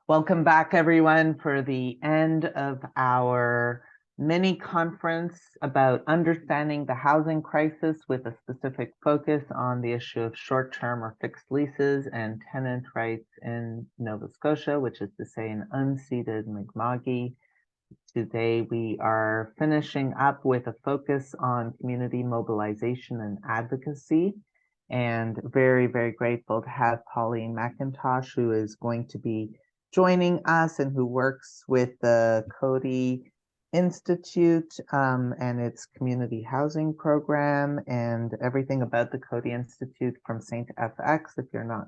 Welcome back, everyone, for the end of our mini conference about understanding the housing crisis with a specific focus on the issue of short-term or fixed leases and tenant rights in Nova Scotia, which is to say in unceded Mi'kmaq. Today, we are finishing up with a focus on community mobilization and advocacy, and very, very grateful to have Pauline MacIntosh, who is going to be joining us and who works with the Coady Institute and its community housing program and everything about the Coady Institute from St. FX. If you're not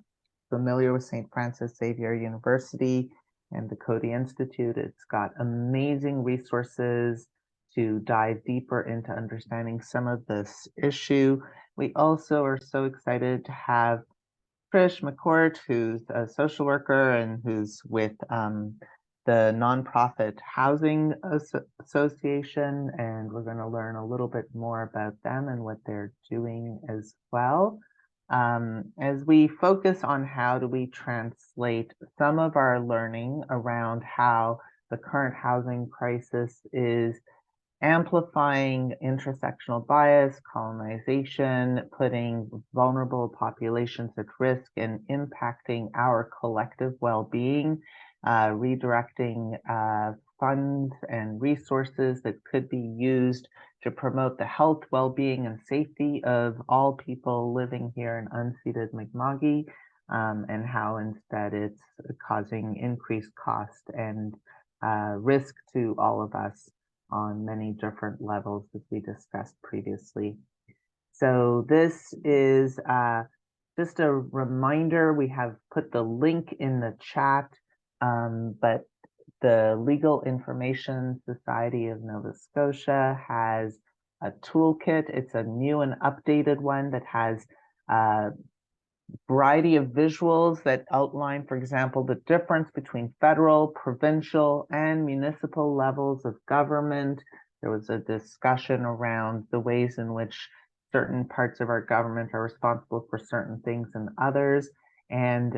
familiar with St. Francis Xavier University and the Coady Institute, it's got amazing resources to dive deeper into understanding some of this issue. We also are so excited to have Trish McCourt, who's a social worker and who's with the nonprofit Housing Association, and we're going to learn a little bit more about them and what they're doing as well. As we focus on how do we translate some of our learning around how the current housing crisis is amplifying intersectional bias, colonization, putting vulnerable populations at risk, and impacting our collective well-being, redirecting funds and resources that could be used to promote the health, well-being, and safety of all people living here in unceded Mi'kmaq, and how instead it's causing increased cost and risk to all of us on many different levels, as we discussed previously. So this is just a reminder. We have put the link in the chat, but the Legal Information Society of Nova Scotia has a toolkit. It's a new and updated one that has variety of visuals that outline, for example, the difference between federal, provincial, and municipal levels of government. There was a discussion around the ways in which certain parts of our government are responsible for certain things and others. And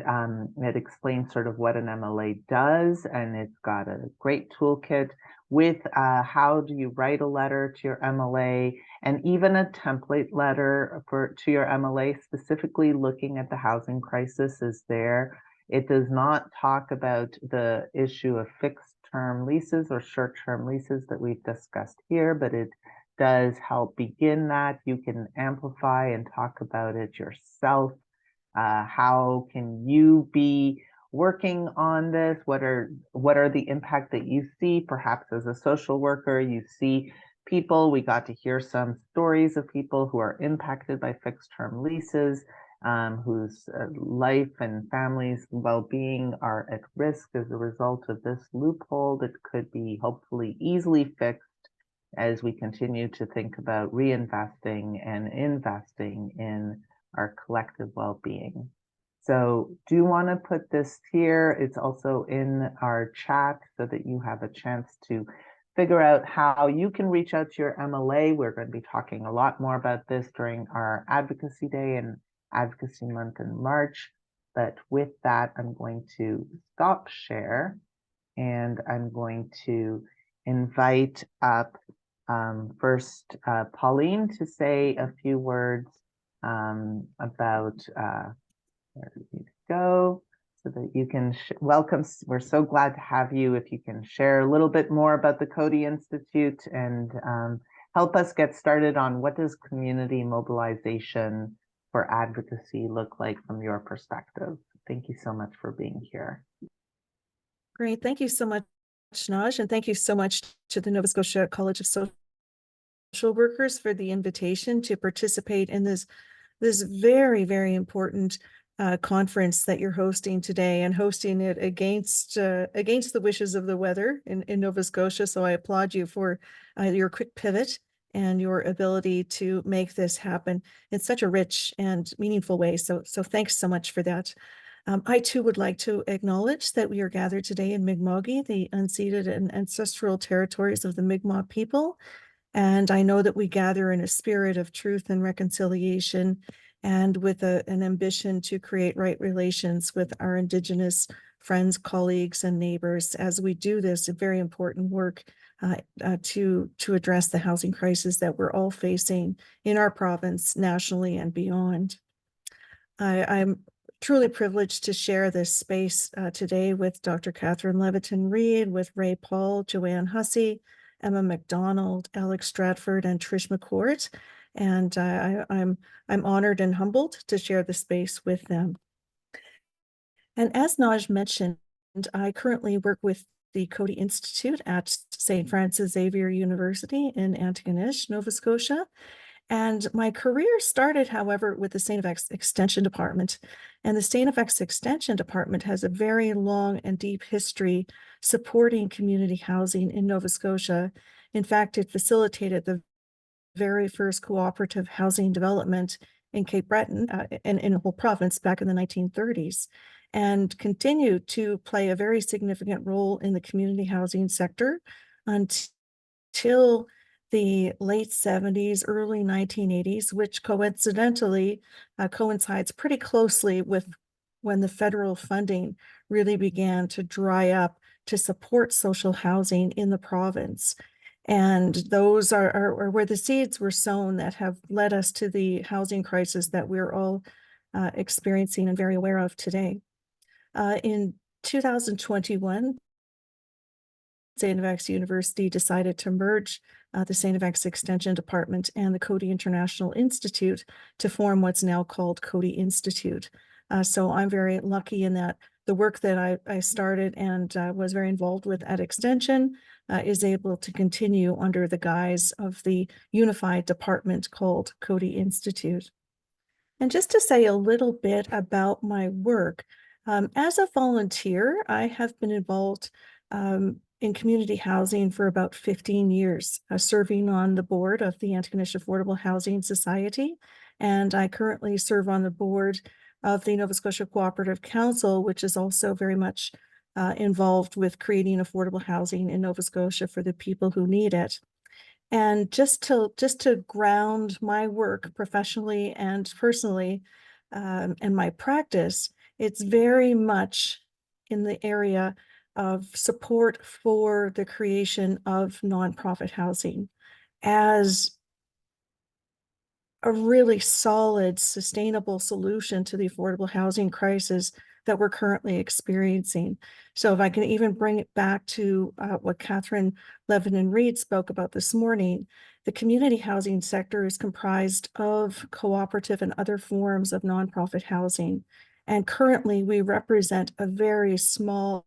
it explains sort of what an MLA does, and it's got a great toolkit with how do you write a letter to your MLA, and even a template letter to your MLA specifically looking at the housing crisis is there. It does not talk about the issue of fixed term leases or short-term leases that we've discussed here, but it does help begin that. You can amplify and talk about it yourself. How can you be working on this? What are the impact that you see? Perhaps as a social worker, you see people. We got to hear some stories of people who are impacted by fixed term leases, whose life and families' well-being are at risk as a result of this loophole that could be hopefully easily fixed as we continue to think about reinvesting and investing in our collective well-being. So do want to put this here. It's also in our chat so that you have a chance to figure out how you can reach out to your MLA. We're going to be talking a lot more about this during our Advocacy Day and Advocacy Month in March. But with that, I'm going to stop share, and I'm going to invite up first Pauline to say a few words about where do you go, so that you can welcome. We're so glad to have you. If you can share a little bit more about the Coady Institute and help us get started on what does community mobilization for advocacy look like from your perspective. Thank you so much for being here. Great. Thank you so much, Naj, and thank you so much to the Nova Scotia College of Social Workers for the invitation to participate in this very, very important conference that you're hosting today, and hosting it against the wishes of the weather in Nova Scotia. So I applaud you for your quick pivot and your ability to make this happen in such a rich and meaningful way. So thanks so much for that. I too would like to acknowledge that we are gathered today in Mi'kmaq, the unceded and ancestral territories of the Mi'kmaq people. And I know that we gather in a spirit of truth and reconciliation, and with an ambition to create right relations with our Indigenous friends, colleagues, and neighbors as we do this very important work to address the housing crisis that we're all facing in our province, nationally, and beyond. I'm truly privileged to share this space today with Dr. Catherine Leviton-Reid, with Ray Paul, Joanne Hussey, Emma McDonald, Alec Stratford, and Trish McCourt. And I'm honored and humbled to share the space with them. And as Naj mentioned, I currently work with the Coady Institute at St. Francis Xavier University in Antigonish, Nova Scotia. And my career started, however, with the St. FX Extension Department. And the St. FX Extension Department has a very long and deep history supporting community housing in Nova Scotia. In fact, it facilitated the very first cooperative housing development in Cape Breton and in the whole province back in the 1930s, and continued to play a very significant role in the community housing sector until the late 70s, early 1980s, which coincidentally coincides pretty closely with when the federal funding really began to dry up to support social housing in the province. And those are where the seeds were sown that have led us to the housing crisis that we're all experiencing and very aware of today. In 2021, St. FX University decided to merge the St. FX Extension Department and the Coady International Institute to form what's now called Coady Institute. So I'm very lucky in that the work that I started and was very involved with at Extension is able to continue under the guise of the unified department called Coady Institute. And just to say a little bit about my work, as a volunteer, I have been involved in community housing for about 15 years, serving on the board of the Antigonish Affordable Housing Society. And I currently serve on the board of the Nova Scotia Cooperative Council, which is also very much involved with creating affordable housing in Nova Scotia for the people who need it. And just to ground my work professionally and personally and my practice, it's very much in the area of support for the creation of nonprofit housing as a really solid, sustainable solution to the affordable housing crisis that we're currently experiencing. So if I can even bring it back to what Catherine Leviton-Reid spoke about this morning, the community housing sector is comprised of cooperative and other forms of nonprofit housing. And currently we represent a very small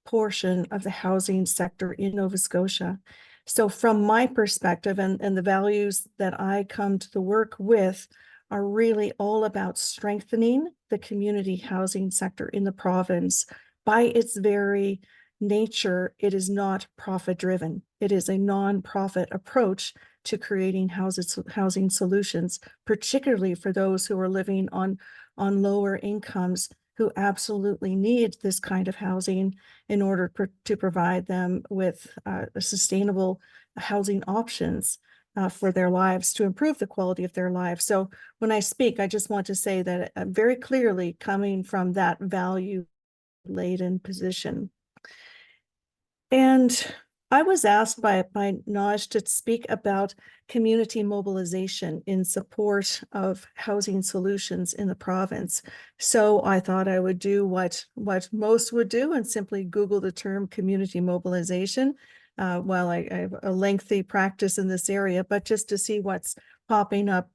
portion of the housing sector in Nova Scotia. So from my perspective and the values that I come to the work with are really all about strengthening the community housing sector in the province. By its very nature, it is not profit driven. It is a non-profit approach to creating housing solutions, particularly for those who are living on lower incomes, who absolutely need this kind of housing in order to provide them with sustainable housing options for their lives, to improve the quality of their lives. So when I speak, I just want to say that very clearly coming from that value-laden position. And I was asked by Naj to speak about community mobilization in support of housing solutions in the province. So I thought I would do what most would do and simply Google the term community mobilization. While I have a lengthy practice in this area, but just to see what's popping up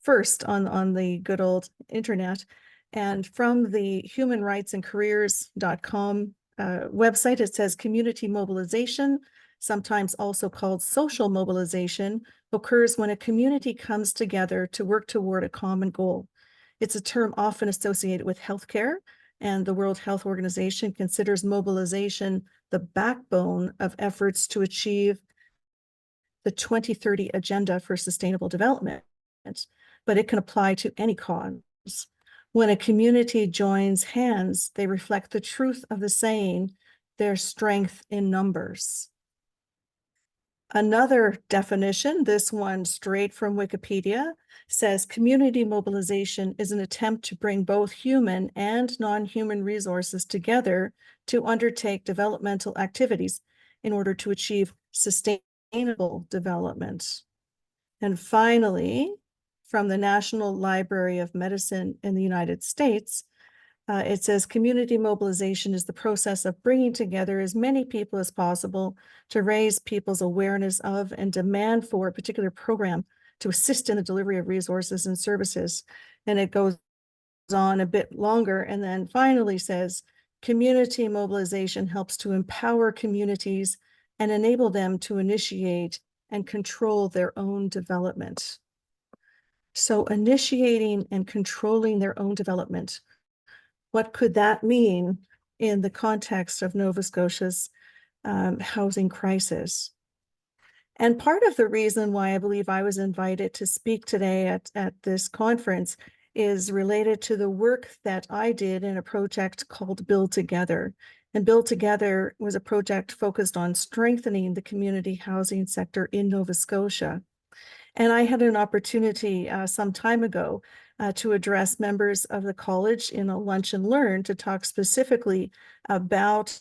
first on the good old internet. And from the humanrightsandcareers.com website, it says community mobilization, sometimes also called social mobilization, occurs when a community comes together to work toward a common goal. It's a term often associated with healthcare, and the World Health Organization considers mobilization the backbone of efforts to achieve the 2030 Agenda for Sustainable Development, but it can apply to any cause. When a community joins hands, they reflect the truth of the saying, there's strength in numbers. Another definition, this one straight from Wikipedia, says community mobilization is an attempt to bring both human and non-human resources together to undertake developmental activities in order to achieve sustainable development. And finally, from the National Library of Medicine in the United States, it says community mobilization is the process of bringing together as many people as possible to raise people's awareness of and demand for a particular program to assist in the delivery of resources and services. And it goes on a bit longer and then finally says community mobilization helps to empower communities and enable them to initiate and control their own development. So initiating and controlling their own development. What could that mean in the context of Nova Scotia's housing crisis? And part of the reason why I believe I was invited to speak today at this conference is related to the work that I did in a project called Build Together. And Build Together was a project focused on strengthening the community housing sector in Nova Scotia. And I had an opportunity some time ago to address members of the college in a lunch and learn to talk specifically about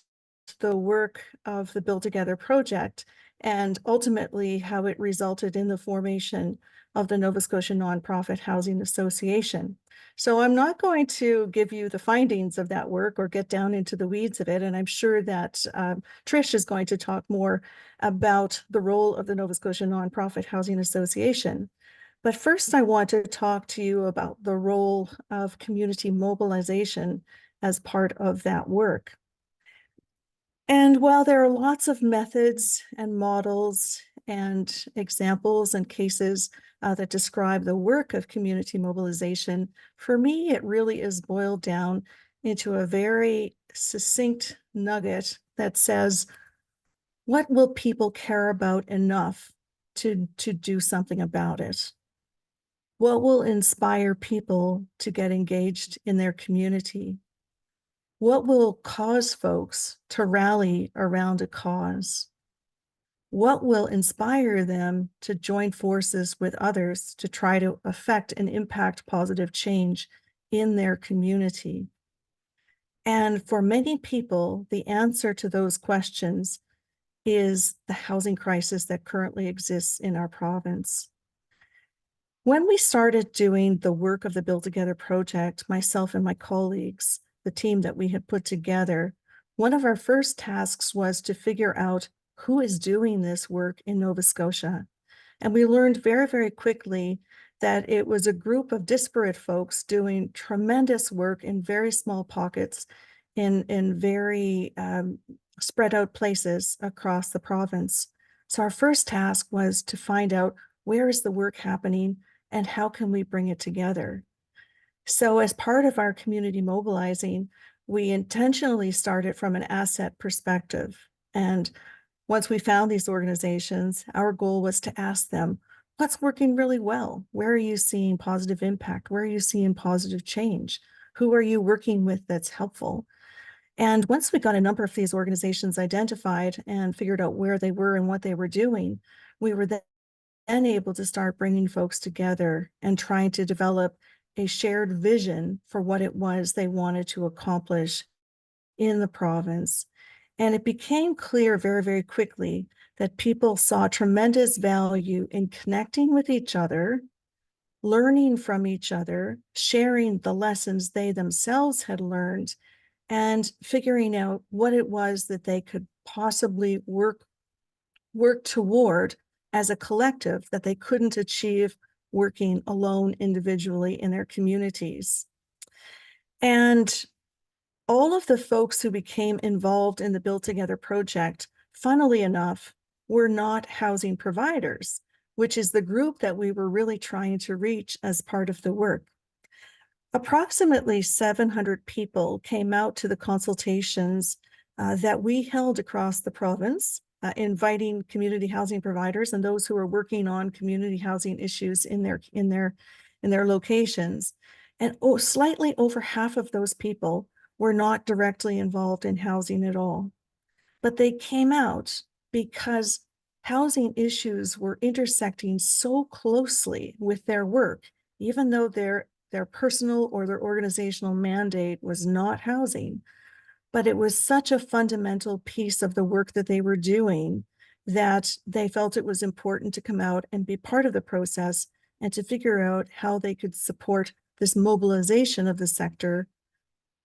the work of the Build Together project and ultimately how it resulted in the formation of the Nova Scotia Nonprofit Housing Association. So I'm not going to give you the findings of that work or get down into the weeds of it. And I'm sure that Trish is going to talk more about the role of the Nova Scotia Nonprofit Housing Association. But first, I want to talk to you about the role of community mobilization as part of that work. And while there are lots of methods and models and examples and cases that describe the work of community mobilization, for me, it really is boiled down into a very succinct nugget that says, what will people care about enough to do something about it? What will inspire people to get engaged in their community? What will cause folks to rally around a cause? What will inspire them to join forces with others to try to affect and impact positive change in their community? And for many people, the answer to those questions is the housing crisis that currently exists in our province. When we started doing the work of the Build Together project, myself and my colleagues, the team that we had put together, one of our first tasks was to figure out who is doing this work in Nova Scotia. And we learned very, very quickly that it was a group of disparate folks doing tremendous work in very small pockets in very spread out places across the province. So our first task was to find out where is the work happening and how can we bring it together. So as part of our community mobilizing, we intentionally started from an asset perspective. And once we found these organizations, our goal was to ask them, what's working really well? Where are you seeing positive impact? Where are you seeing positive change? Who are you working with that's helpful? And once we got a number of these organizations identified and figured out where they were and what they were doing, we were then able to start bringing folks together and trying to develop a shared vision for what it was they wanted to accomplish in the province. And it became clear very, very quickly that people saw tremendous value in connecting with each other, learning from each other, sharing the lessons they themselves had learned, and figuring out what it was that they could possibly work toward as a collective that they couldn't achieve working alone individually in their communities. And all of the folks who became involved in the Build Together project, funnily enough, were not housing providers, which is the group that we were really trying to reach as part of the work. Approximately 700 people came out to the consultations that we held across the province, inviting community housing providers and those who are working on community housing issues in their locations. And slightly over half of those people were not directly involved in housing at all. But they came out because housing issues were intersecting so closely with their work, even though their personal or their organizational mandate was not housing. But it was such a fundamental piece of the work that they were doing that they felt it was important to come out and be part of the process and to figure out how they could support this mobilization of the sector,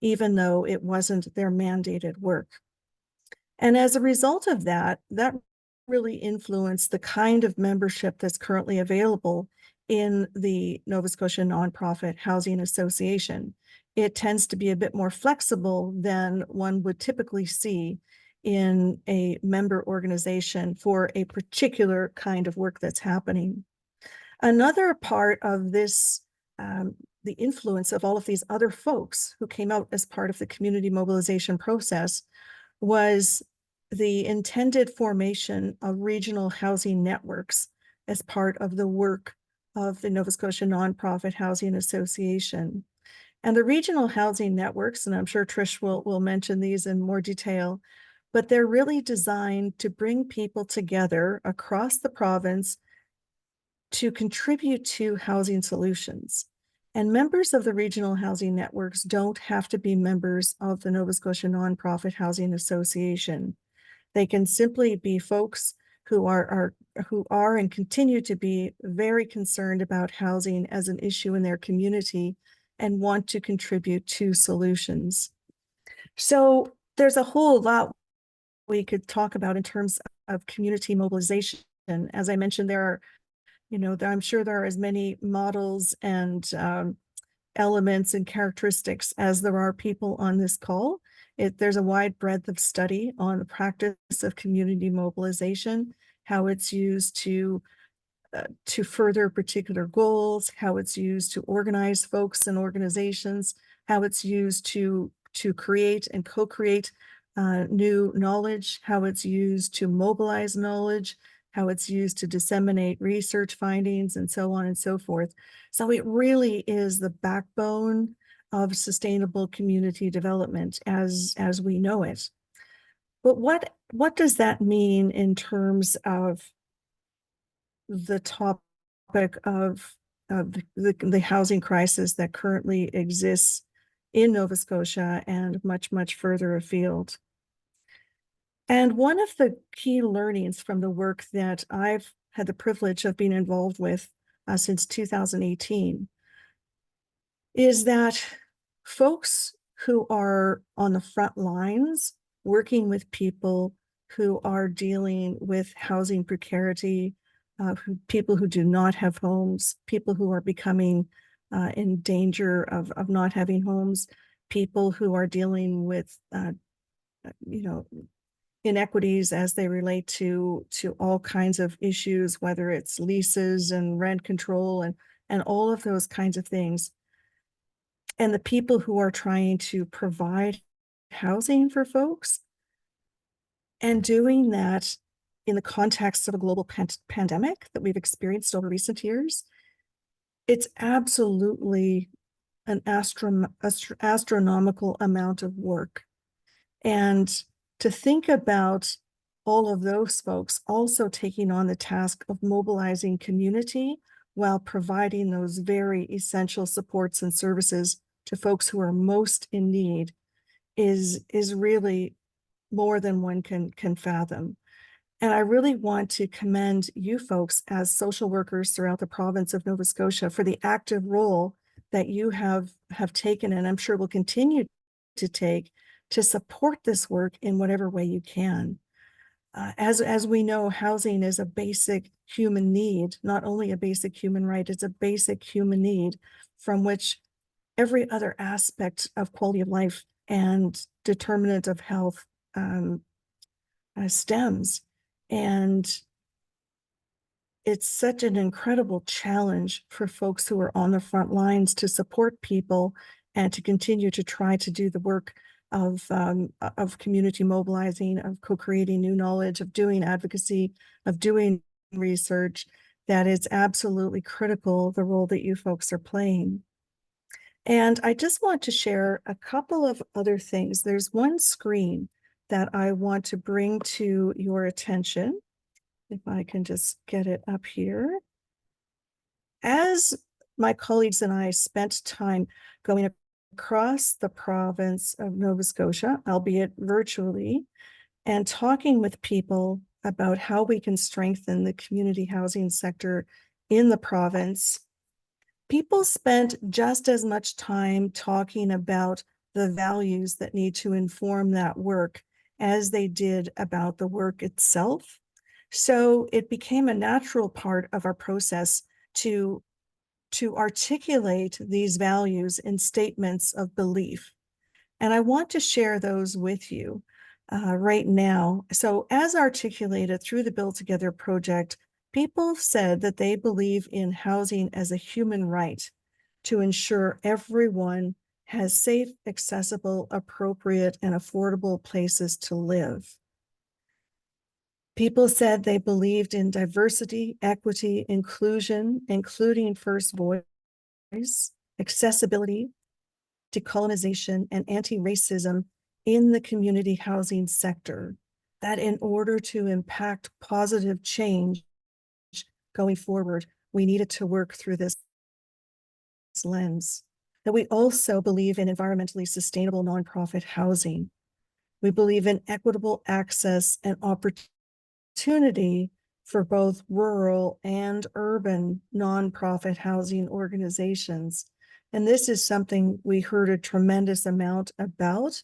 even though it wasn't their mandated work. And as a result of that, that really influenced the kind of membership that's currently available in the Nova Scotia Nonprofit Housing Association. It tends to be a bit more flexible than one would typically see in a member organization for a particular kind of work that's happening. Another part of this, the influence of all of these other folks who came out as part of the community mobilization process, was the intended formation of regional housing networks as part of the work of the Nova Scotia Nonprofit Housing Association. And the regional housing networks, and I'm sure Trish will mention these in more detail, but they're really designed to bring people together across the province to contribute to housing solutions. And members of the regional housing networks don't have to be members of the Nova Scotia Nonprofit Housing Association. They can simply be folks who are and continue to be very concerned about housing as an issue in their community and want to contribute to solutions. So there's a whole lot we could talk about in terms of community mobilization. As I mentioned, there are, I'm sure there are as many models and elements and characteristics as there are people on this call. There's a wide breadth of study on the practice of community mobilization, how it's used to further particular goals, how it's used to organize folks and organizations, how it's used to create and co-create new knowledge, how it's used to mobilize knowledge, how it's used to disseminate research findings, and so on and so forth. So it really is the backbone of sustainable community development as we know it. But what does that mean in terms of the topic of the housing crisis that currently exists in Nova Scotia and much, much further afield? And one of the key learnings from the work that I've had the privilege of being involved with since 2018 is that folks who are on the front lines working with people who are dealing with housing precarity, people who do not have homes, people who are becoming in danger of not having homes, people who are dealing with inequities as they relate to all kinds of issues, whether it's leases and rent control and all of those kinds of things. And the people who are trying to provide housing for folks and doing that in the context of a global pandemic that we've experienced over recent years, it's absolutely an astronomical amount of work. And to think about all of those folks also taking on the task of mobilizing community while providing those very essential supports and services to folks who are most in need is really more than one can fathom. And I really want to commend you folks as social workers throughout the province of Nova Scotia for the active role that you have taken, and I'm sure will continue to take, to support this work in whatever way you can. As we know, housing is a basic human need, not only a basic human right, it's a basic human need from which every other aspect of quality of life and determinant of health stems. And it's such an incredible challenge for folks who are on the front lines to support people and to continue to try to do the work of community mobilizing, of co-creating new knowledge, of doing advocacy, of doing research. That is absolutely critical, the role that you folks are playing. And I just want to share a couple of other things. There's one screen that I want to bring to your attention. if I can just get it up here. As my colleagues and I spent time going across the province of Nova Scotia, albeit virtually, and talking with people about how we can strengthen the community housing sector in the province, people spent just as much time talking about the values that need to inform that work as they did about the work itself. So it became a natural part of our process to articulate these values in statements of belief. And I want to share those with you right now. So as articulated through the Build Together project, people said that they believe in housing as a human right to ensure everyone has safe, accessible, appropriate, and affordable places to live. People said they believed in diversity, equity, inclusion, including first voice, accessibility, decolonization, and anti-racism in the community housing sector, that in order to impact positive change going forward, we needed to work through this lens. That we also believe in environmentally sustainable nonprofit housing. We believe in equitable access and opportunity for both rural and urban nonprofit housing organizations. And this is something we heard a tremendous amount about,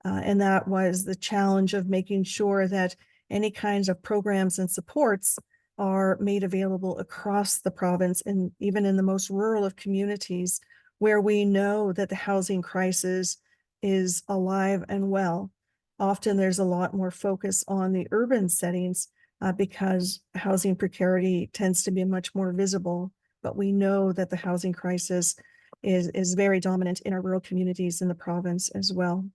and that was the challenge of making sure that any kinds of programs and supports are made available across the province and even in the most rural of communities where we know that the housing crisis is alive and well. Often there's a lot more focus on the urban settings because housing precarity tends to be much more visible, but we know that the housing crisis is very dominant in our rural communities in the province as well.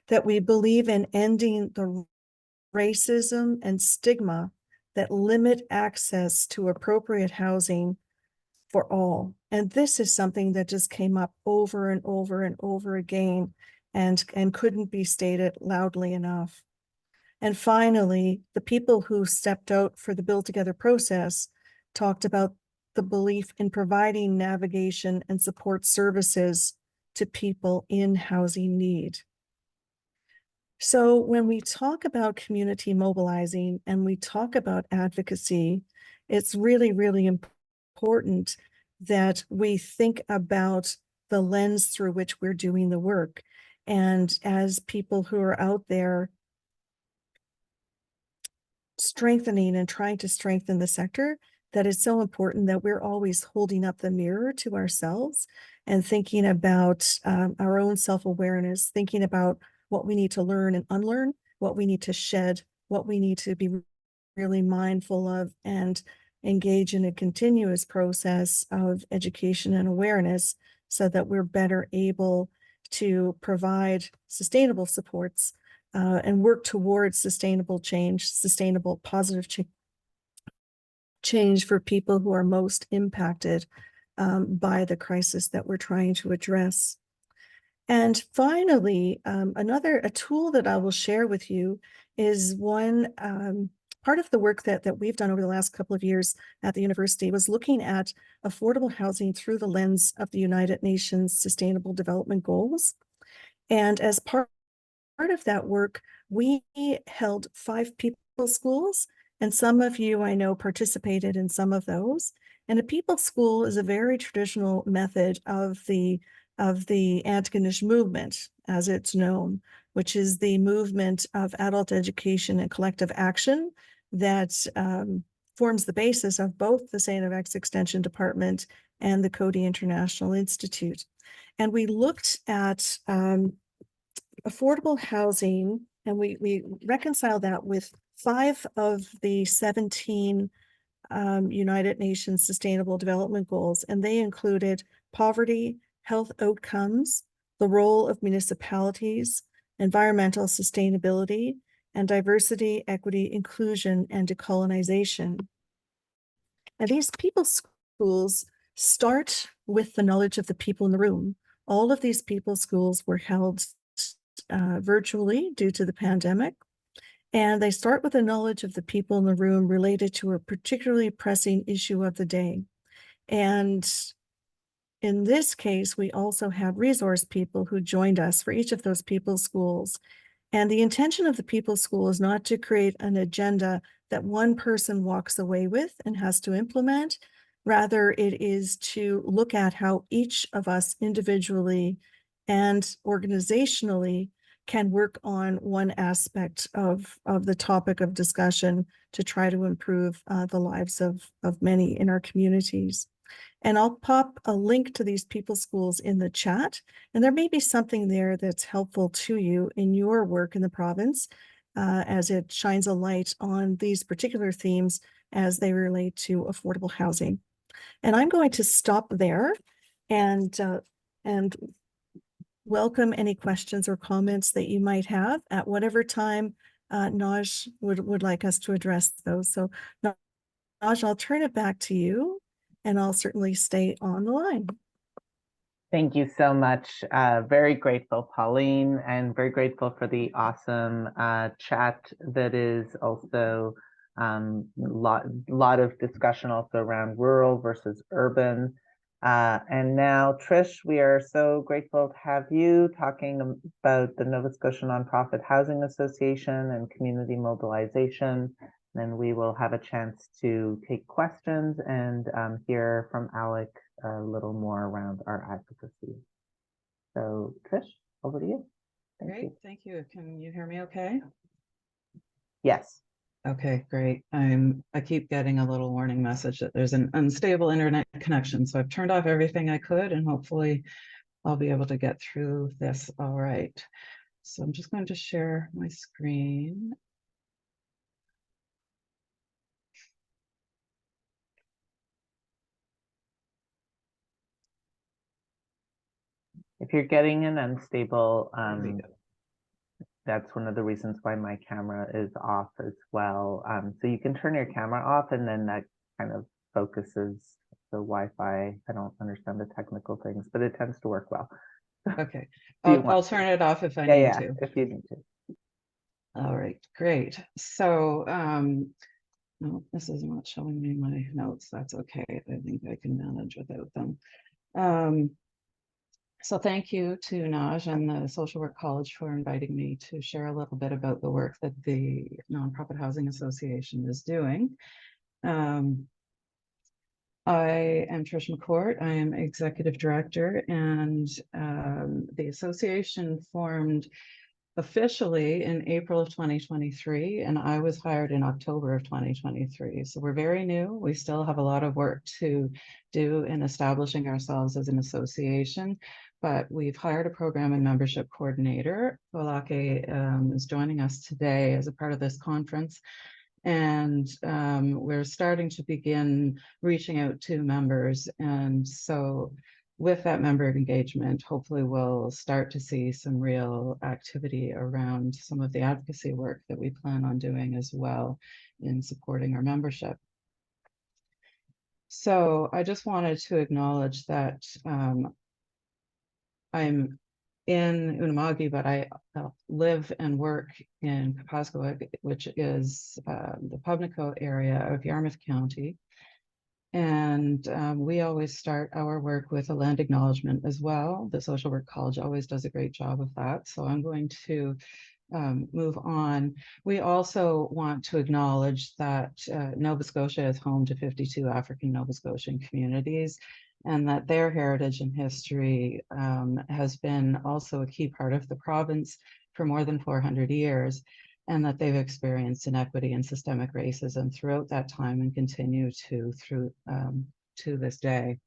That we believe in ending the racism and stigma that limit access to appropriate housing for all. And this is something that just came up over and over and over again and couldn't be stated loudly enough. And finally, the people who stepped out for the Build Together process talked about the belief in providing navigation and support services to people in housing need. So when we talk about community mobilizing and we talk about advocacy, it's really, really important that we think about the lens through which we're doing the work. And as people who are out there strengthening and trying to strengthen the sector, that it's so important that we're always holding up the mirror to ourselves and thinking about our own self-awareness, thinking about what we need to learn and unlearn, what we need to shed, what we need to be really mindful of, and engage in a continuous process of education and awareness so that we're better able to provide sustainable supports and work towards sustainable change, sustainable positive change for people who are most impacted by the crisis that we're trying to address. And finally, a tool that I will share with you is one part of the work that we've done over the last couple of years at the university was looking at affordable housing through the lens of the United Nations Sustainable Development Goals. And as part of that work, we held 5 people schools, and some of you I know participated in some of those. And a people school is a very traditional method of the Antigonish movement, as it's known, which is the movement of adult education and collective action that forms the basis of both the St. FX Extension Department and the Coady International Institute. And we looked at affordable housing, and we reconciled that with 5 of the 17 United Nations Sustainable Development Goals, and they included poverty, health outcomes, the role of municipalities, environmental sustainability, and diversity, equity, inclusion, and decolonization. And these people schools start with the knowledge of the people in the room. All of these people schools were held virtually due to the pandemic. And they start with a knowledge of the people in the room related to a particularly pressing issue of the day. And in this case, we also had resource people who joined us for each of those people's schools. And the intention of the people's school is not to create an agenda that one person walks away with and has to implement. Rather, it is to look at how each of us individually and organizationally can work on one aspect of the topic of discussion to try to improve the lives of many in our communities. And I'll pop a link to these people schools in the chat. And there may be something there that's helpful to you in your work in the province as it shines a light on these particular themes as they relate to affordable housing. And I'm going to stop there and welcome any questions or comments that you might have at whatever time Naj would like us to address those. So Naj, I'll turn it back to you, and I'll certainly stay on the line. Thank you so much. Very grateful, Pauline, and very grateful for the awesome chat that is also lot of discussion also around rural versus urban. And now, Trish, we are so grateful to have you talking about the Nova Scotia Nonprofit Housing Association and community mobilization. Then we will have a chance to take questions and hear from Alec a little more around our advocacy. So Trish, over to you. Great, thank you. Can you hear me okay? Yes. Okay, great. I keep getting a little warning message that there's an unstable internet connection. So I've turned off everything I could, and hopefully I'll be able to get through this all right. So I'm just going to share my screen. If you're getting an unstable, that's one of the reasons why my camera is off as well. So you can turn your camera off, and then that kind of focuses the Wi-Fi. I don't understand the technical things, but it tends to work well. Okay, I'll turn it off if I need to. If you need to. All right, great. So no, this is not showing me my notes. That's okay. I think I can manage without them. So thank you to Naj and the Social Work College for inviting me to share a little bit about the work that the Nonprofit Housing Association is doing. I am Trish McCourt. I am Executive Director, and the association formed officially in April of 2023, and I was hired in October of 2023. So we're very new. We still have a lot of work to do in establishing ourselves as an association, but we've hired a program and membership coordinator. Alec is joining us today as a part of this conference. And we're starting to begin reaching out to members. And so with that member engagement, hopefully we'll start to see some real activity around some of the advocacy work that we plan on doing as well in supporting our membership. So I just wanted to acknowledge that I'm in Unama'ki, but I live and work in Kapasquac, which is the Pubnico area of Yarmouth County. And we always start our work with a land acknowledgement as well. The Social Work College always does a great job of that. So I'm going to move on. We also want to acknowledge that Nova Scotia is home to 52 African Nova Scotian communities, and that their heritage and history has been also a key part of the province for more than 400 years. And that they've experienced inequity and systemic racism throughout that time and continue to to this day.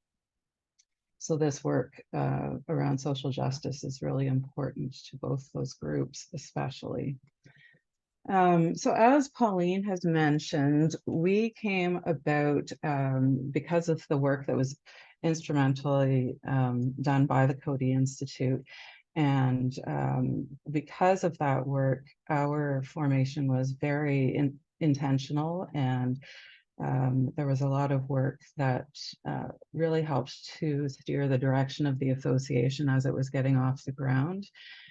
So this work around social justice is really important to both those groups, especially. So as Pauline has mentioned, we came about because of the work that was instrumentally done by the Coady Institute. And because of that work, our formation was very intentional, and there was a lot of work that really helped to steer the direction of the association as it was getting off the ground,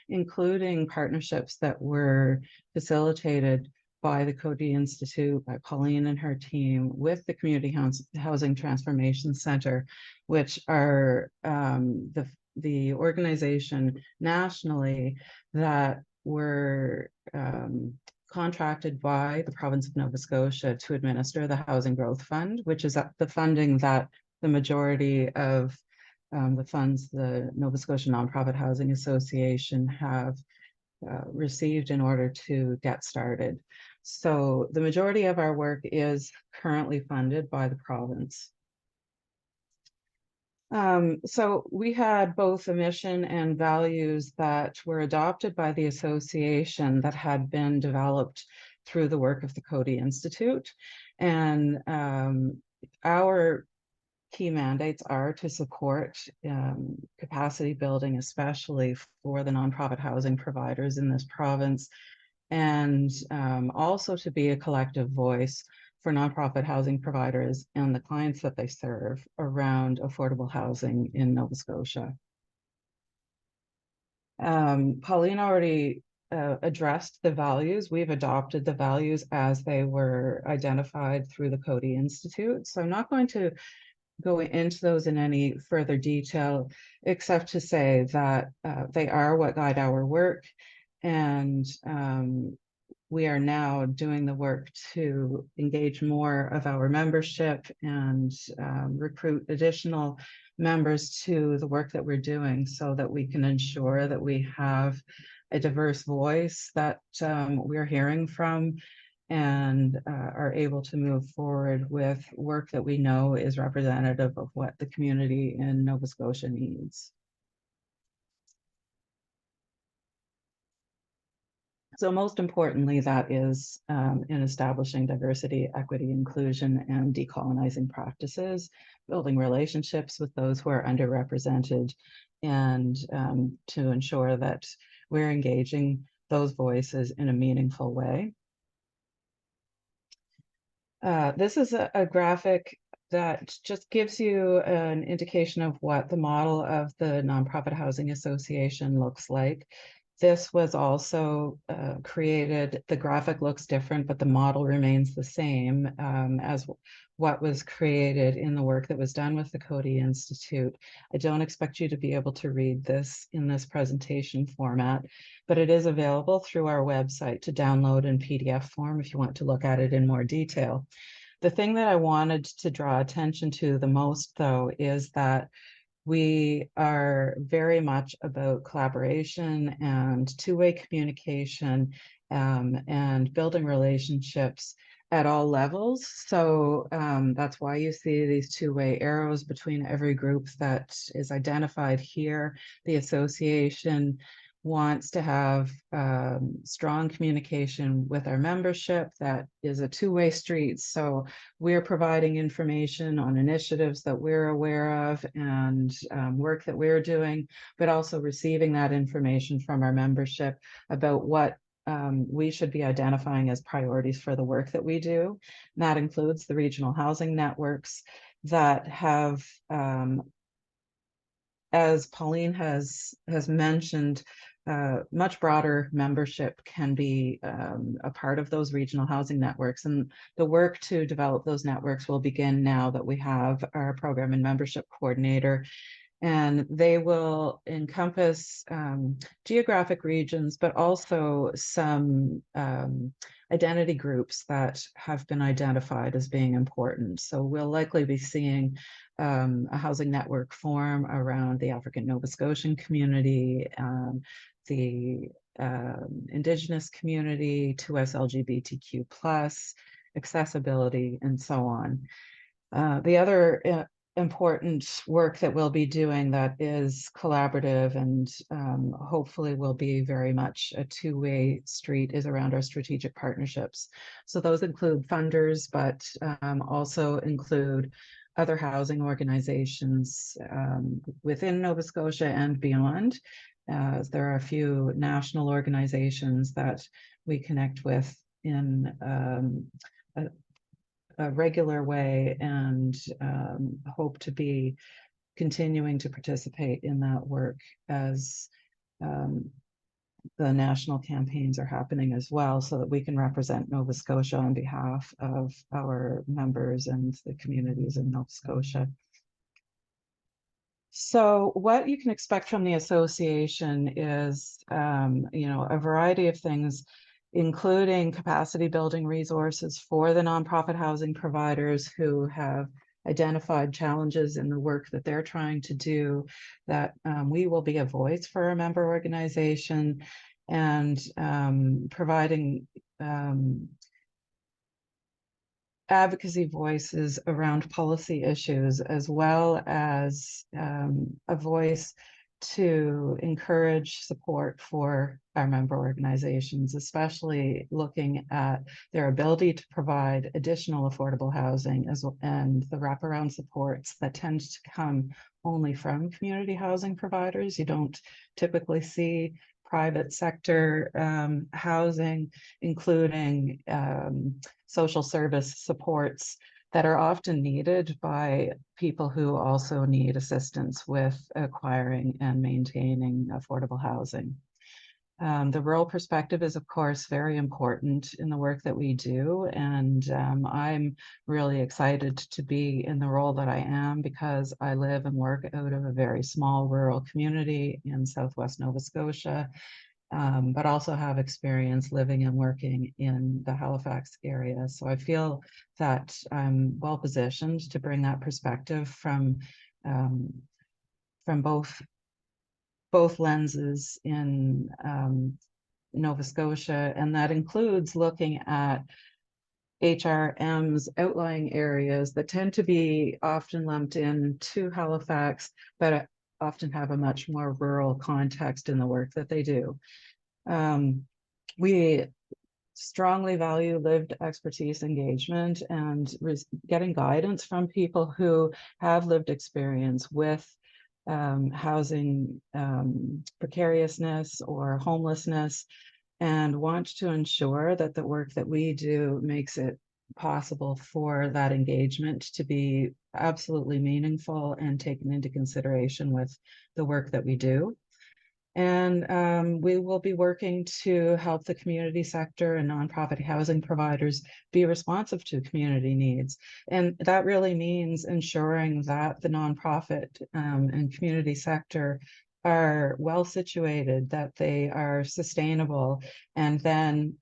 including partnerships that were facilitated by the Cody Institute, by Pauline and her team, with the Community Housing Transformation Center, which are the organization nationally that were contracted by the province of Nova Scotia to administer the Housing Growth Fund, which is the funding that the majority of the funds the Nova Scotia Nonprofit Housing Association have received in order to get started. So the majority of our work is currently funded by the province. So we had both a mission and values that were adopted by the association that had been developed through the work of the Cody Institute. And our key mandates are to support capacity building, especially for the nonprofit housing providers in this province, and also to be a collective voice for nonprofit housing providers and the clients that they serve around affordable housing in Nova Scotia. Pauline already addressed the values. We've adopted the values as they were identified through the Cody Institute. So I'm not going to go into those in any further detail, except to say that they are what guide our work. And we are now doing the work to engage more of our membership and recruit additional members to the work that we're doing, so that we can ensure that we have a diverse voice that we're hearing from, and are able to move forward with work that we know is representative of what the community in Nova Scotia needs. So most importantly, that is in establishing diversity, equity, inclusion, and decolonizing practices, building relationships with those who are underrepresented, and to ensure that we're engaging those voices in a meaningful way. This is a graphic that just gives you an indication of what the model of the Nonprofit Housing Association looks like. This was also created, the graphic looks different, but the model remains the same as what was created in the work that was done with the Cody Institute. I don't expect you to be able to read this in this presentation format, but it is available through our website to download in PDF form if you want to look at it in more detail. The thing that I wanted to draw attention to the most, though, is that we are very much about collaboration and two-way communication and building relationships at all levels. So that's why you see these two-way arrows between every group that is identified here. The association wants to have strong communication with our membership. That is a two-way street. So we're providing information on initiatives that we're aware of and work that we're doing, but also receiving that information from our membership about what we should be identifying as priorities for the work that we do. And that includes the regional housing networks that have, as Pauline has mentioned, much broader membership can be a part of those regional housing networks. And the work to develop those networks will begin now that we have our program and membership coordinator. And they will encompass geographic regions, but also some identity groups that have been identified as being important. So we'll likely be seeing a housing network form around the African Nova Scotian community, the Indigenous community, 2S LGBTQ+, accessibility, and so on. The other important work that we'll be doing that is collaborative and hopefully will be very much a two-way street is around our strategic partnerships. So those include funders, but also include other housing organizations within Nova Scotia and beyond. There are a few national organizations that we connect with in a regular way, and hope to be continuing to participate in that work as the national campaigns are happening as well, so that we can represent Nova Scotia on behalf of our members and the communities in Nova Scotia. So what you can expect from the association is, a variety of things, including capacity building resources for the nonprofit housing providers who have identified challenges in the work that they're trying to do, that we will be a voice for our member organization, and providing advocacy voices around policy issues, as well as a voice to encourage support for our member organizations, especially looking at their ability to provide additional affordable housing and the wraparound supports that tend to come only from community housing providers. You don't typically see private sector housing, including social service supports that are often needed by people who also need assistance with acquiring and maintaining affordable housing. The rural perspective is, of course, very important in the work that we do, and I'm really excited to be in the role that I am, because I live and work out of a very small rural community in Southwest Nova Scotia, but also have experience living and working in the Halifax area. So I feel that I'm well positioned to bring that perspective from both lenses in Nova Scotia, and that includes looking at HRM's outlying areas that tend to be often lumped into Halifax, but often have a much more rural context in the work that they do. We strongly value lived expertise engagement and getting guidance from people who have lived experience with housing precariousness or homelessness, and want to ensure that the work that we do makes it possible for that engagement to be absolutely meaningful and taken into consideration with the work that we do. And we will be working to help the community sector and nonprofit housing providers be responsive to community needs. And that really means ensuring that the nonprofit and community sector are well situated, that they are sustainable, and then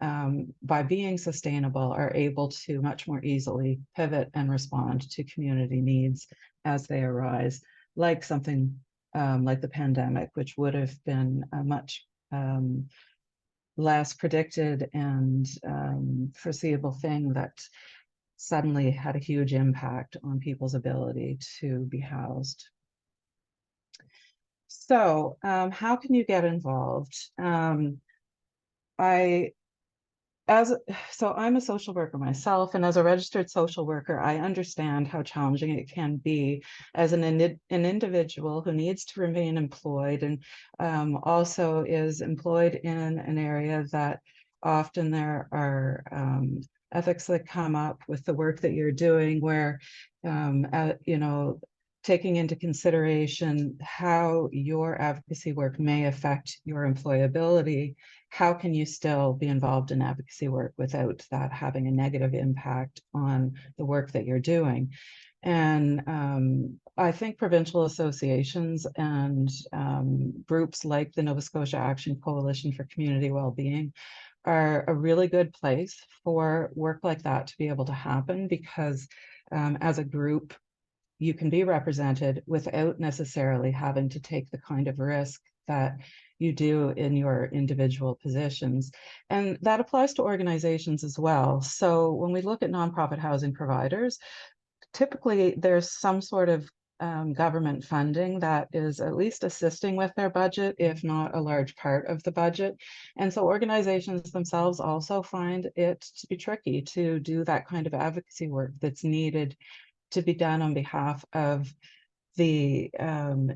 by being sustainable are able to much more easily pivot and respond to community needs as they arise, like something like the pandemic, which would have been a much less predicted and foreseeable thing that suddenly had a huge impact on people's ability to be housed. So how can you get involved? So I'm a social worker myself, and as a registered social worker, I understand how challenging it can be as an individual who needs to remain employed, and also is employed in an area that often there are ethics that come up with the work that you're doing, where taking into consideration how your advocacy work may affect your employability, how can you still be involved in advocacy work without that having a negative impact on the work that you're doing? And I think provincial associations and groups like the Nova Scotia Action Coalition for Community Wellbeing are a really good place for work like that to be able to happen, because as a group, you can be represented without necessarily having to take the kind of risk that you do in your individual positions. And that applies to organizations as well. So when we look at nonprofit housing providers, typically there's some sort of government funding that is at least assisting with their budget, if not a large part of the budget. And so organizations themselves also find it to be tricky to do that kind of advocacy work that's needed to be done on behalf of the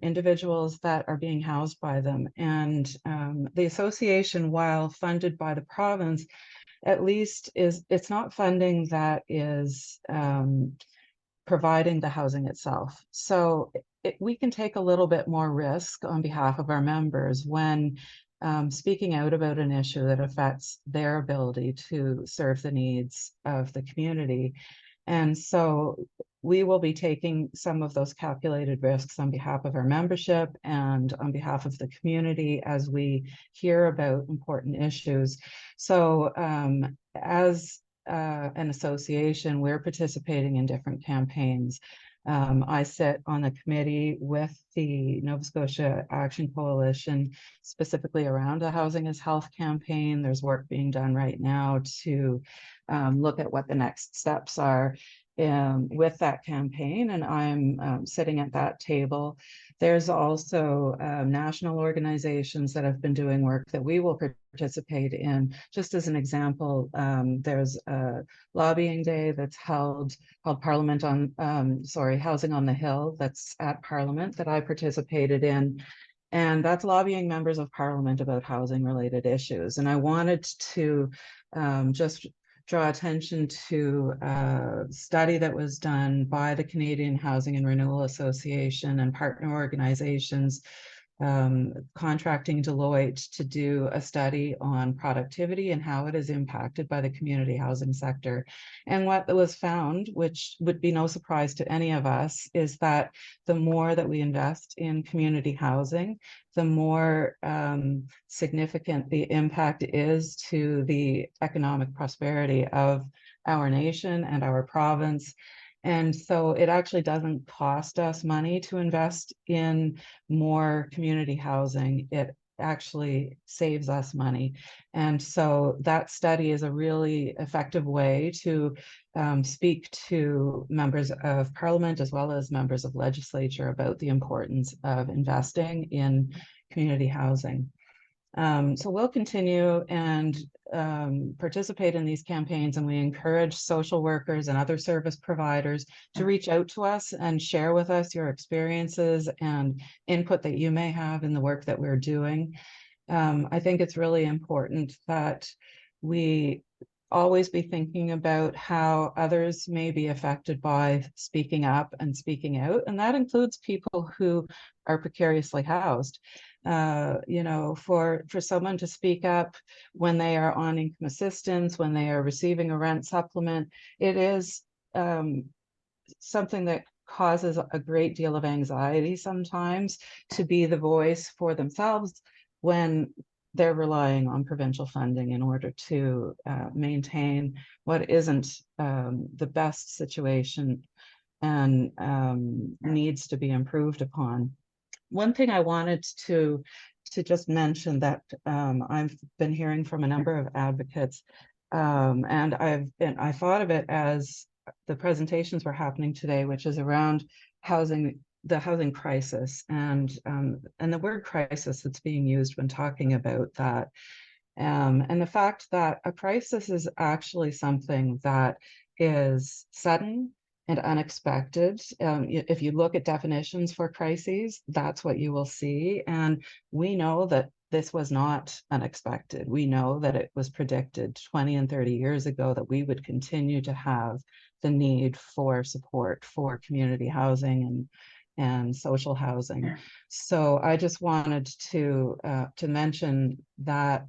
individuals that are being housed by them. And the association, while funded by the province, at least it's not funding that is providing the housing itself. So we can take a little bit more risk on behalf of our members when speaking out about an issue that affects their ability to serve the needs of the community. And so we will be taking some of those calculated risks on behalf of our membership and on behalf of the community as we hear about important issues. So as an association, we're participating in different campaigns. I sit on a committee with the Nova Scotia Action Coalition, specifically around the Housing is Health campaign. There's work being done right now to look at what the next steps are with that campaign, and I'm sitting at that table. There's also national organizations that have been doing work that we will participate in. Just as an example, there's a lobbying day that's called Parliament on, Housing on the Hill, that's at Parliament, that I participated in. And that's lobbying members of Parliament about housing related issues. And I wanted to just draw attention to a study that was done by the Canadian Housing and Renewal Association and partner organizations, contracting Deloitte to do a study on productivity and how it is impacted by the community housing sector. And what was found, which would be no surprise to any of us, is that the more that we invest in community housing, the more significant the impact is to the economic prosperity of our nation and our province. And so it actually doesn't cost us money to invest in more community housing. It actually saves us money. And so that study is a really effective way to speak to members of Parliament as well as members of legislature about the importance of investing in community housing. So we'll continue and participate in these campaigns, and we encourage social workers and other service providers to reach out to us and share with us your experiences and input that you may have in the work that we're doing. I think it's really important that we always be thinking about how others may be affected by speaking up and speaking out, and that includes people who are precariously housed. You know, for someone to speak up when they are on income assistance, when they are receiving a rent supplement, it is something that causes a great deal of anxiety sometimes to be the voice for themselves when they're relying on provincial funding in order to maintain what isn't the best situation and needs to be improved upon. One thing I wanted to just mention that I've been hearing from a number of advocates, and I thought of it as the presentations were happening today, which is around housing, the housing crisis, and the word crisis that's being used when talking about that, and the fact that a crisis is actually something that is sudden and unexpected. If you look at definitions for crises, that's what you will see. And we know that this was not unexpected. We know that it was predicted 20 and 30 years ago that we would continue to have the need for support for community housing and social housing. So I just wanted to mention that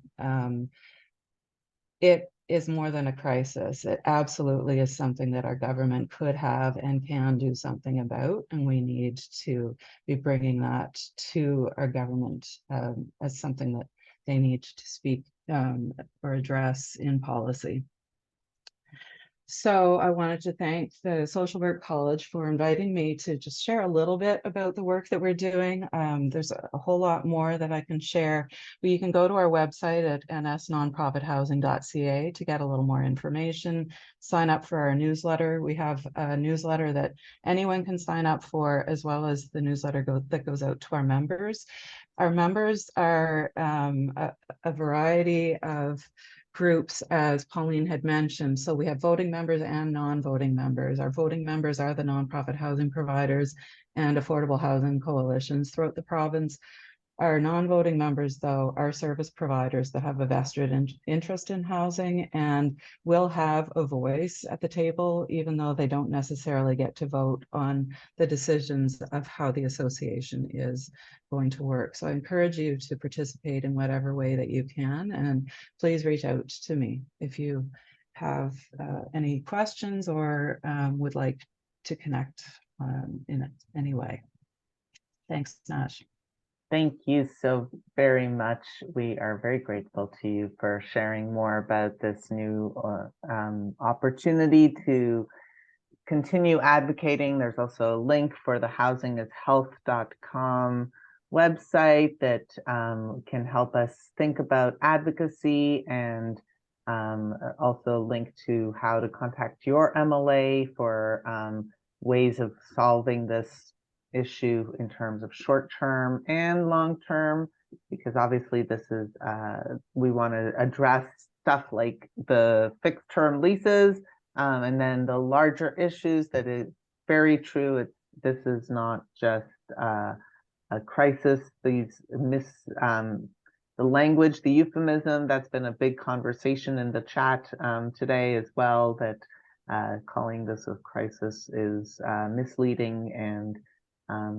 it is more than a crisis. It absolutely is something that our government could have and can do something about, and we need to be bringing that to our government as something that they need to speak or address in policy. So I wanted to thank the Social Work College for inviting me to just share a little bit about the work that we're doing. There's a whole lot more that I can share, but you can go to our website at nsnonprofithousing.ca to get a little more information, sign up for our newsletter. We have a newsletter that anyone can sign up for, as well as the newsletter that goes out to our members. Our members are a variety of groups, as Pauline had mentioned. So we have voting members and non-voting members. Our voting members are the nonprofit housing providers and affordable housing coalitions throughout the province. Our non-voting members, though, are service providers that have a vested interest in housing and will have a voice at the table, even though they don't necessarily get to vote on the decisions of how the association is going to work. So I encourage you to participate in whatever way that you can, and please reach out to me if you have any questions or would like to connect in any way. Thanks, Nash. Thank you so very much. We are very grateful to you for sharing more about this new opportunity to continue advocating. There's also a link for the housingishealth.com website that can help us think about advocacy, and also a link to how to contact your MLA for ways of solving this issue in terms of short-term and long-term, because obviously this is we want to address stuff like the fixed-term leases, and then the larger issues that is very true. This is not just a crisis. The language, the euphemism, that's been a big conversation in the chat today as well, that calling this a crisis is misleading, and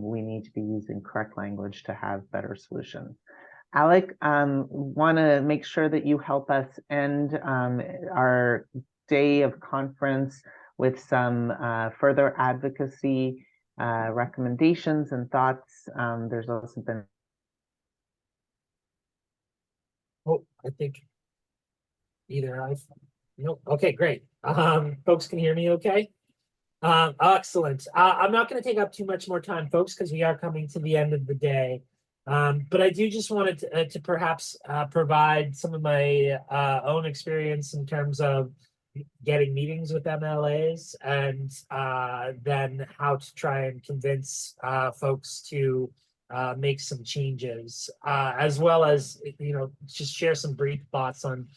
we need to be using correct language to have better solutions. Alec, want to make sure that you help us end our day of conference with some further advocacy recommendations and thoughts. There's also been. Oh, I think either nope. Okay, great. Folks can hear me okay? Excellent. I'm not going to take up too much more time, folks, because we are coming to the end of the day. But I do just wanted to perhaps provide some of my own experience in terms of getting meetings with MLAs, and then how to try and convince folks to make some changes, as well as, just share some brief thoughts on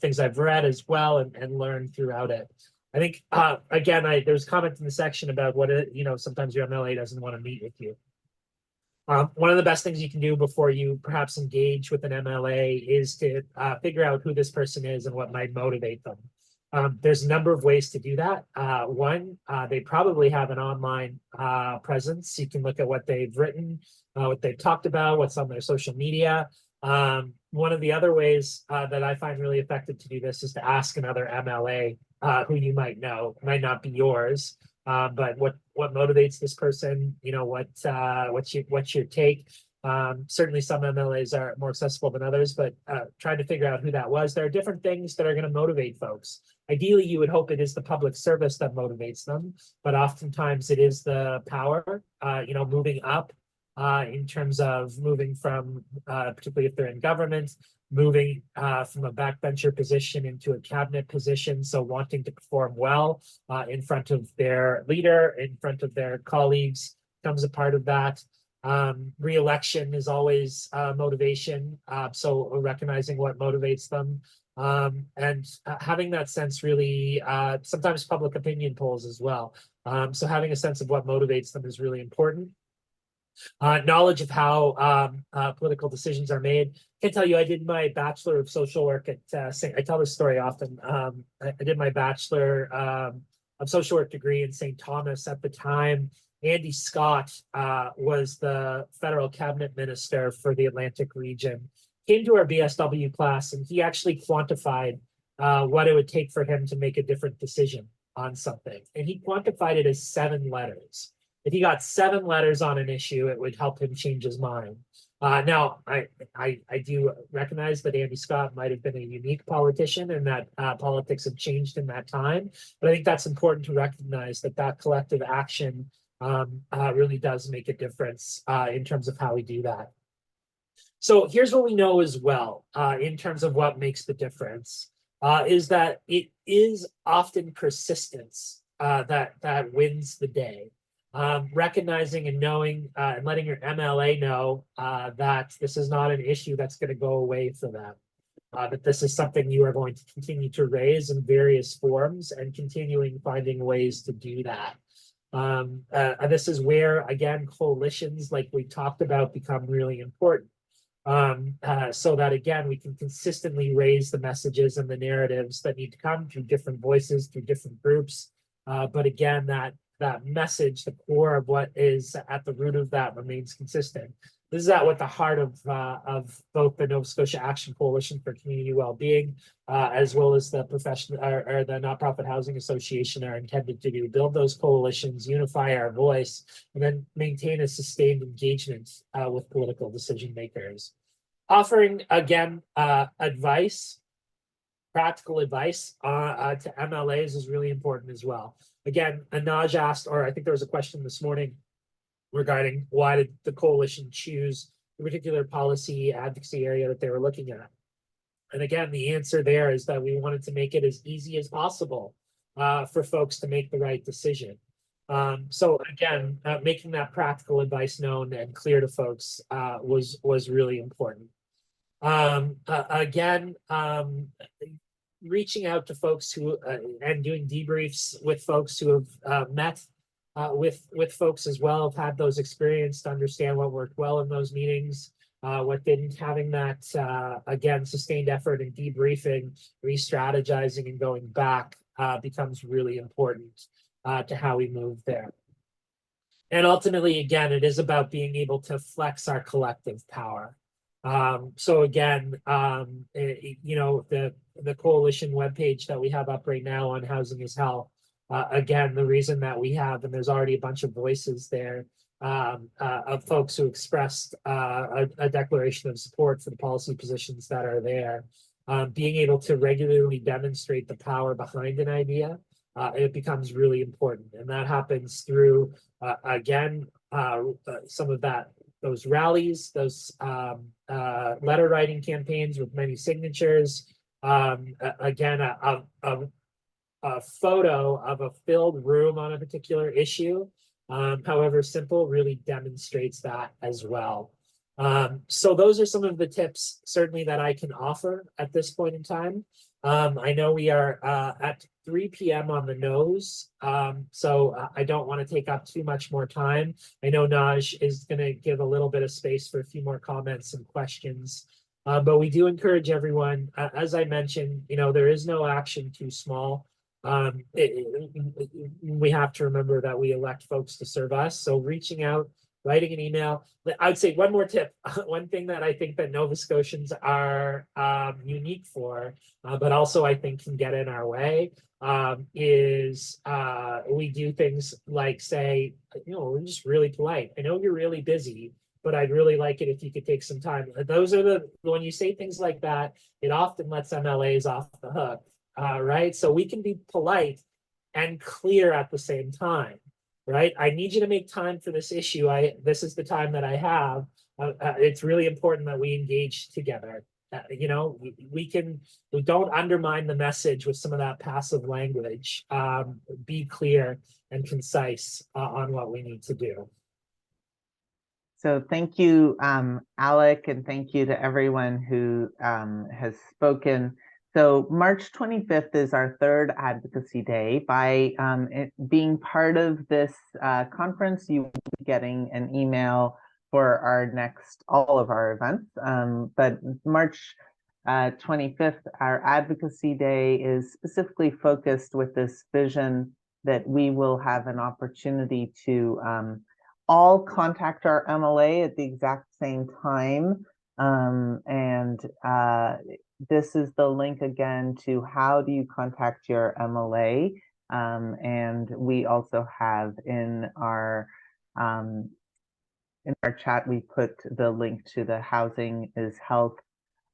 things I've read as well and learned throughout it. I think, again, there's comments in the section about what, sometimes your MLA doesn't want to meet with you. One of the best things you can do before you perhaps engage with an MLA is to figure out who this person is and what might motivate them. There's a number of ways to do that. One, they probably have an online presence. You can look at what they've written, what they've talked about, what's on their social media. One of the other ways that I find really effective to do this is to ask another MLA who you might know, might not be yours, but what motivates this person, what's your take. Certainly some MLAs are more accessible than others, but trying to figure out who that was. There are different things that are going to motivate folks. Ideally, you would hope it is the public service that motivates them, but oftentimes it is the power, moving up in terms of moving from, particularly if they're in government, moving from a backbencher position into a cabinet position. So wanting to perform well in front of their leader, in front of their colleagues, becomes a part of that. Re-election is always motivation. So recognizing what motivates them, and having that sense really, sometimes public opinion polls as well. So having a sense of what motivates them is really important. Knowledge of how political decisions are made. I can tell you, I did my Bachelor of Social Work at I tell this story often. I did my Bachelor of Social Work degree in St. Thomas. At the time, Andy Scott was the federal cabinet minister for the Atlantic region. Came to our BSW class, and he actually quantified what it would take for him to make a different decision on something. And he quantified it as 7 letters. If he got 7 letters on an issue, it would help him change his mind. Now, I do recognize that Andy Scott might have been a unique politician, and that politics have changed in that time. But I think that's important to recognize that collective action really does make a difference in terms of how we do that. So here's what we know as well in terms of what makes the difference, is that it is often persistence that wins the day. Recognizing and knowing and letting your MLA know that this is not an issue that's going to go away for them, that this is something you are going to continue to raise in various forms, and continuing finding ways to do that. This is where, again, coalitions like we talked about become really important. So that, again, we can consistently raise the messages and the narratives that need to come through different voices, through different groups. But again, that message, the core of what is at the root of that remains consistent. This is at what the heart of both the Nova Scotia Action Coalition for Community Wellbeing, as well as the professional or the Nonprofit Housing Association are intended to do: build those coalitions, unify our voice, and then maintain a sustained engagement with political decision makers. Offering, again, advice, practical advice to MLAs is really important as well. Again, Anaj asked, or I think there was a question this morning regarding why did the coalition choose the particular policy advocacy area that they were looking at. And again, the answer there is that we wanted to make it as easy as possible for folks to make the right decision. So again, making that practical advice known and clear to folks was really important. Again, reaching out to folks who and doing debriefs with folks who have met with folks as well, have had those experiences to understand what worked well in those meetings, what didn't. Having that, again, sustained effort and debriefing, re-strategizing and going back becomes really important to how we move there. And ultimately, again, it is about being able to flex our collective power. So again, you know, the coalition webpage that we have up right now on Housing is Health. Again, the reason that we have, and there's already a bunch of voices there of folks who expressed a declaration of support for the policy positions that are there. Being able to regularly demonstrate the power behind an idea, it becomes really important. And that happens through, again, some of those rallies, those letter writing campaigns with many signatures. Again, a photo of a filled room on a particular issue, however simple, really demonstrates that as well. So those are some of the tips certainly that I can offer at this point in time. I know we are at 3 p.m. on the nose, so I don't want to take up too much more time. I know Naj is going to give a little bit of space for a few more comments and questions, but we do encourage everyone, as I mentioned, you know, there is no action too small. We have to remember that we elect folks to serve us, so reaching out, writing an email. I would say one more tip. One thing that I think that Nova Scotians are unique for, but also I think can get in our way, is we do things like say, you know, we're just really polite. I know you're really busy, but I'd really like it if you could take some time. Those are when you say things like that, it often lets MLAs off the hook, right? So we can be polite and clear at the same time. Right? I need you to make time for this issue. This is the time that I have. It's really important that we engage together. You know, we don't undermine the message with some of that passive language. Be clear and concise on what we need to do. So thank you, Alec, and thank you to everyone who has spoken. So March 25th is our third advocacy day. By being part of this conference, you will be getting an email for all of our events. But March 25th, our advocacy day is specifically focused with this vision that we will have an opportunity to all contact our MLA at the exact same time. This is the link again to how do you contact your MLA. And we also have in our chat, we put the link to the Housing is Health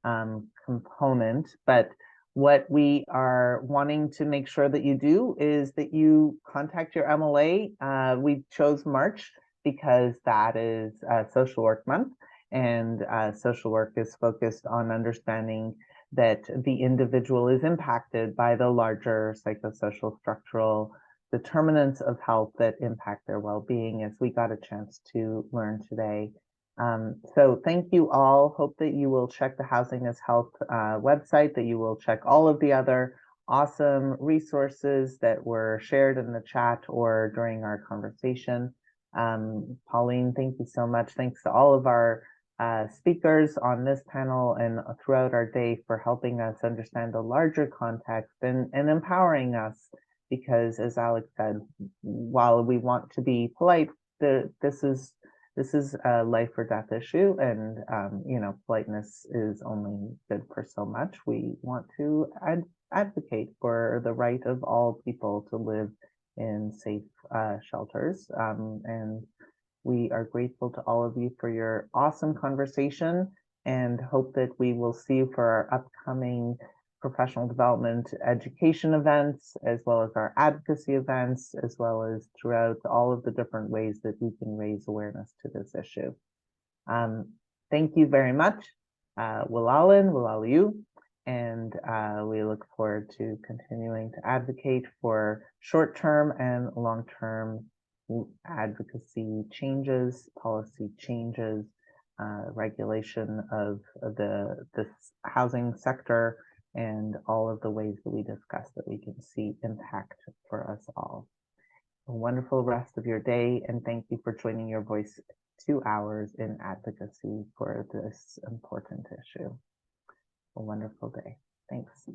component. But what we are wanting to make sure that you do is that you contact your MLA. We chose March because that is Social Work Month, and social work is focused on understanding that the individual is impacted by the larger psychosocial structural determinants of health that impact their well-being, as we got a chance to learn today. So thank you all. Hope that you will check the Housing is Health website, that you will check all of the other awesome resources that were shared in the chat or during our conversation. Pauline, thank you so much. Thanks to all of our speakers on this panel and throughout our day for helping us understand the larger context and empowering us, because as Alec said, while we want to be polite, this is a life or death issue, and you know, politeness is only good for so much. We want to advocate for the right of all people to live in safe shelters, and we are grateful to all of you for your awesome conversation, and hope that we will see you for our upcoming professional development education events, as well as our advocacy events, as well as throughout all of the different ways that we can raise awareness to this issue. Thank you very much. Wilalin, Wilaliu, and we look forward to continuing to advocate for short-term and long-term advocacy changes, policy changes, regulation of the housing sector, and all of the ways that we discussed that we can see impact for us all. A wonderful rest of your day, and thank you for joining your voice 2 hours in advocacy for this important issue. A wonderful day. Thanks.